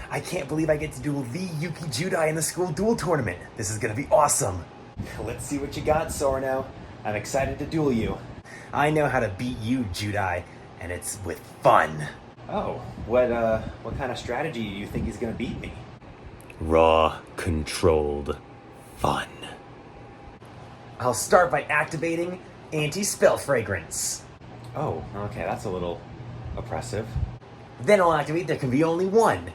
I can't believe I get to duel the Yuki Judai in the school duel tournament. This is gonna be awesome. Let's see what you got, Sorano. I'm excited to duel you. I know how to beat you, Judai, and it's with fun. Oh, what kind of strategy do you think he's gonna beat me? Raw, controlled fun. I'll start by activating Anti-Spell Fragrance. Oh, okay, that's a little oppressive. Then I'll activate There Can Be Only One.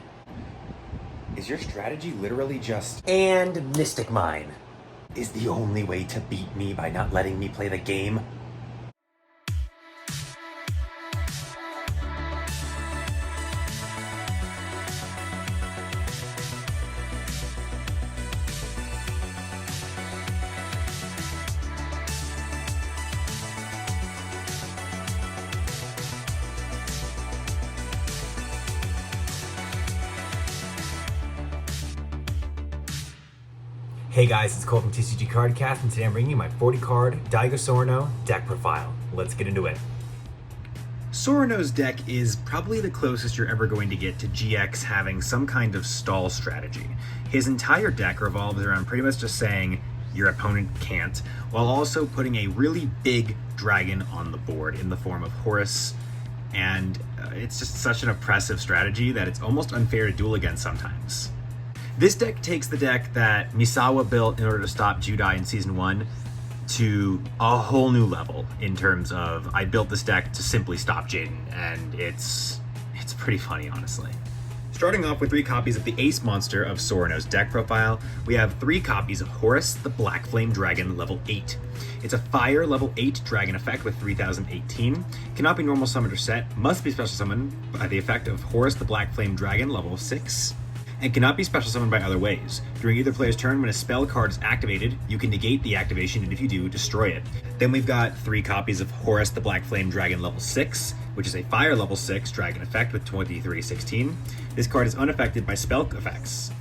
Is your strategy literally just... And Mystic Mine. Is the only way to beat me by not letting me play the game? Hey guys, it's Cole from TCG Cardcast, and today I'm bringing you my 40-card Daigo Sorano deck profile. Let's get into it. Sorano's deck is probably the closest you're ever going to get to GX having some kind of stall strategy. His entire deck revolves around pretty much just saying your opponent can't, while also putting a really big dragon on the board in the form of Horus, and it's just such an oppressive strategy that it's almost unfair to duel against sometimes. This deck takes the deck that Misawa built in order to stop Judai in Season 1 to a whole new level in terms of, I built this deck to simply stop Jaden, and it's pretty funny, honestly. Starting off with 3 copies of the Ace monster of Sorano's deck profile, we have 3 copies of Horus the Black Flame Dragon level 8. It's a fire level 8 dragon effect with 3018, cannot be normal summoned or set, must be special summoned by the effect of Horus the Black Flame Dragon level 6, and cannot be special summoned by other ways. During either player's turn, when a spell card is activated, you can negate the activation, and if you do, destroy it. Then we've got 3 copies of Horus the Black Flame Dragon level 6, which is a fire level 6 dragon effect with 2316. This card is unaffected by spell effects.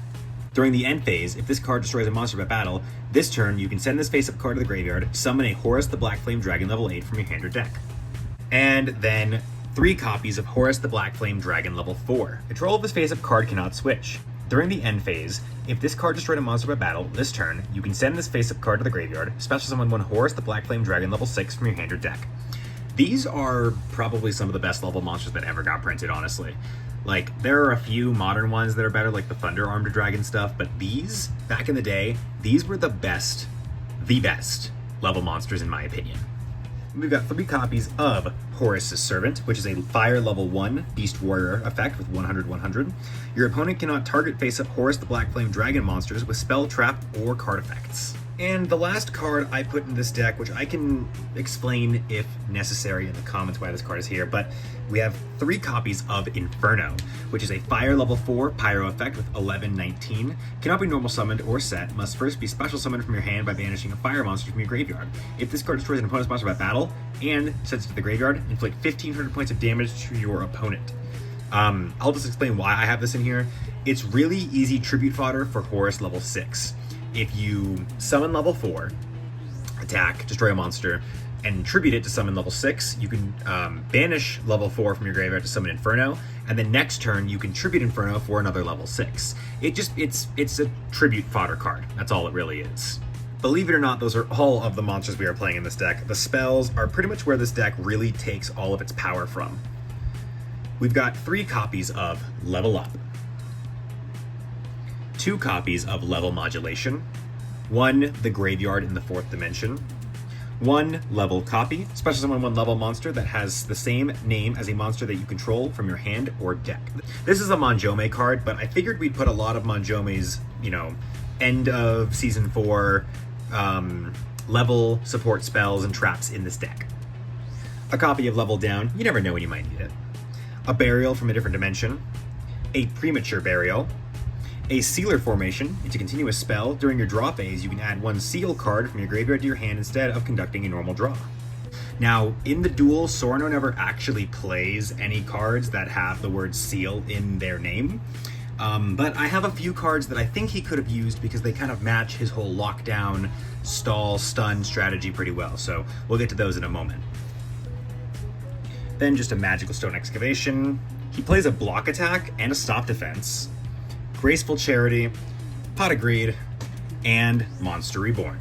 During the end phase, if this card destroys a monster by battle, this turn you can send this face-up card to the graveyard, summon a Horus the Black Flame Dragon level 8 from your hand or deck. And then 3 copies of Horus the Black Flame Dragon level 4. Control of this face-up card cannot switch. During the end phase, if this card destroyed a monster by battle, this turn, you can send this face-up card to the graveyard, special summon 1 Horus the Black Flame Dragon level 6 from your hand or deck. These are probably some of the best level monsters that ever got printed, honestly. Like, there are a few modern ones that are better, like the Thunder Armed Dragon stuff, but these, back in the day, these were the best level monsters in my opinion. We've got 3 copies of Horus's Servant, which is a fire level 1 Beast Warrior effect with 100/100. Your opponent cannot target face-up Horus the Black Flame Dragon monsters with spell, trap, or card effects. And the last card I put in this deck, which I can explain if necessary in the comments why this card is here, but we have 3 copies of Inferno, which is a fire level 4 pyro effect with 1119, cannot be normal summoned or set, must first be special summoned from your hand by banishing a fire monster from your graveyard. If this card destroys an opponent's monster by battle and sends it to the graveyard, inflict 1500 points of damage to your opponent. I'll just explain why I have this in here. It's really easy tribute fodder for Horus level 6. If you summon level 4, attack, destroy a monster, and tribute it to summon level 6, you can banish level 4 from your graveyard to summon Inferno, and then next turn you can tribute Inferno for another level 6. It's a tribute fodder card. That's all it really is. Believe it or not, those are all of the monsters we are playing in this deck. The spells are pretty much where this deck really takes all of its power from. We've got 3 copies of Level Up, 2 copies of Level Modulation, 1 The Graveyard in the 4th Dimension, 1 level copy, special summon 1 level monster that has the same name as a monster that you control from your hand or deck. This is a Monjome card, but I figured we'd put a lot of Monjome's, end of Season 4 level support spells and traps in this deck. A copy of Level Down, you never know when you might need it. A Burial from a Different Dimension, a Premature Burial, a Sealer Formation. It's a continuous spell. During your draw phase, you can add 1 seal card from your graveyard to your hand instead of conducting a normal draw. Now, in the duel, Sorano never actually plays any cards that have the word seal in their name, but I have a few cards that I think he could have used because they kind of match his whole lockdown, stall, stun strategy pretty well, so we'll get to those in a moment. Then just a Magical Stone Excavation. He plays a block attack and a stop defense. Graceful Charity, Pot of Greed, and Monster Reborn.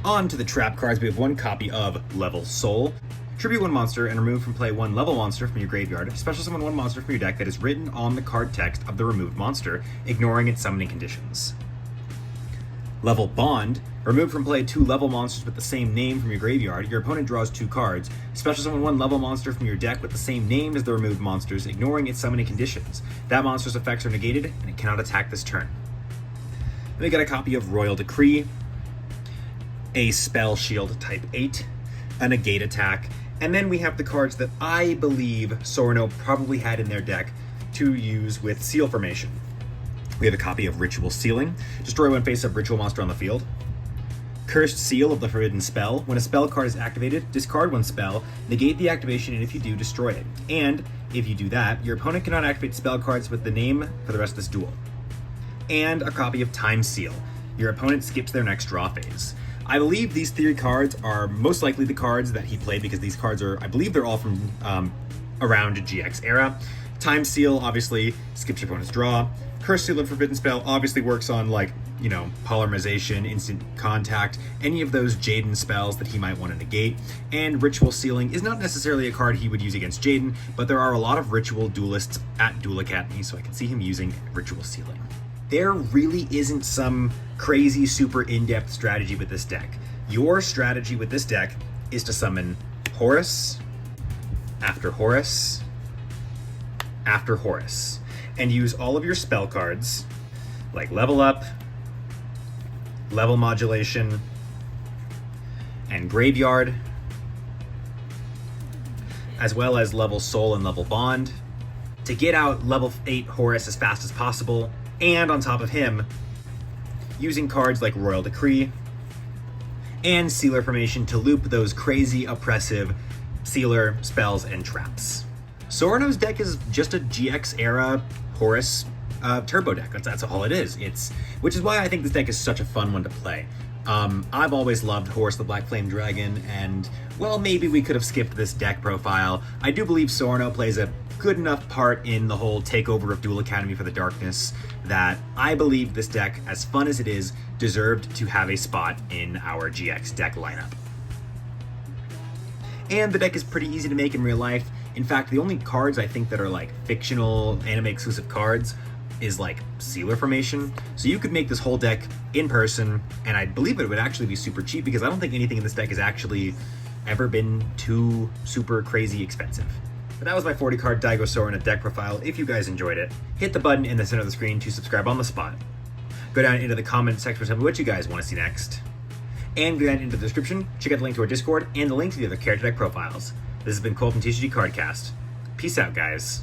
On to the trap cards, we have one copy of Level Soul. Tribute one monster and remove from play one level monster from your graveyard. Special summon one monster from your deck that is written on the card text of the removed monster, ignoring its summoning conditions. Level Bond. Remove from play two level monsters with the same name from your graveyard. Your opponent draws two cards. Special summon one level monster from your deck with the same name as the removed monsters, ignoring its summoning conditions. That monster's effects are negated, and it cannot attack this turn. Then we got a copy of Royal Decree, a Spell Shield type 8, a Negate Attack, and then we have the cards that I believe Sorano probably had in their deck to use with Seal Formation. We have a copy of Ritual Sealing. Destroy one face-up ritual monster on the field. Cursed Seal of the Forbidden Spell. When a spell card is activated, discard one spell, negate the activation, and if you do, destroy it. And if you do that, your opponent cannot activate spell cards with the name for the rest of this duel. And a copy of Time Seal. Your opponent skips their next draw phase. I believe these three cards are most likely the cards that he played because these cards are, I believe they're all from around GX era. Time Seal obviously skips your opponent's draw. Curse Seal of Forbidden Spell obviously works on, like, you know, polymerization, instant contact, any of those Jaden spells that he might want to negate. And Ritual Sealing is not necessarily a card he would use against Jaden, but there are a lot of Ritual duelists at Duel Academy, so I can see him using Ritual Sealing. There really isn't some crazy, super in-depth strategy with this deck. Your strategy with this deck is to summon Horus, after Horus, after Horus, and use all of your spell cards, like Level Up, Level Modulation, and Graveyard, as well as Level Soul and Level Bond, to get out Level 8 Horus as fast as possible, and on top of him, using cards like Royal Decree and Sealer Formation to loop those crazy, oppressive Sealer spells and traps. Sorano's deck is just a GX-era Horus turbo deck. That's all it is. Which is why I think this deck is such a fun one to play. I've always loved Horus the Black Flame Dragon, and, well, maybe we could have skipped this deck profile. I do believe Sorano plays a good enough part in the whole takeover of Duel Academy for the Darkness that I believe this deck, as fun as it is, deserved to have a spot in our GX deck lineup. And the deck is pretty easy to make in real life. In fact, the only cards I think that are like fictional anime exclusive cards is like Sealer Formation. So you could make this whole deck in person, and I believe it would actually be super cheap because I don't think anything in this deck has actually ever been too super crazy expensive. But that was my 40 card Daigo Sorano deck profile. If you guys enjoyed it, hit the button in the center of the screen to subscribe on the spot. Go down into the comment section to tell me what you guys want to see next. And go down into the description, check out the link to our Discord and the link to the other character deck profiles. This has been Cole from TCG Cardcast. Peace out, guys.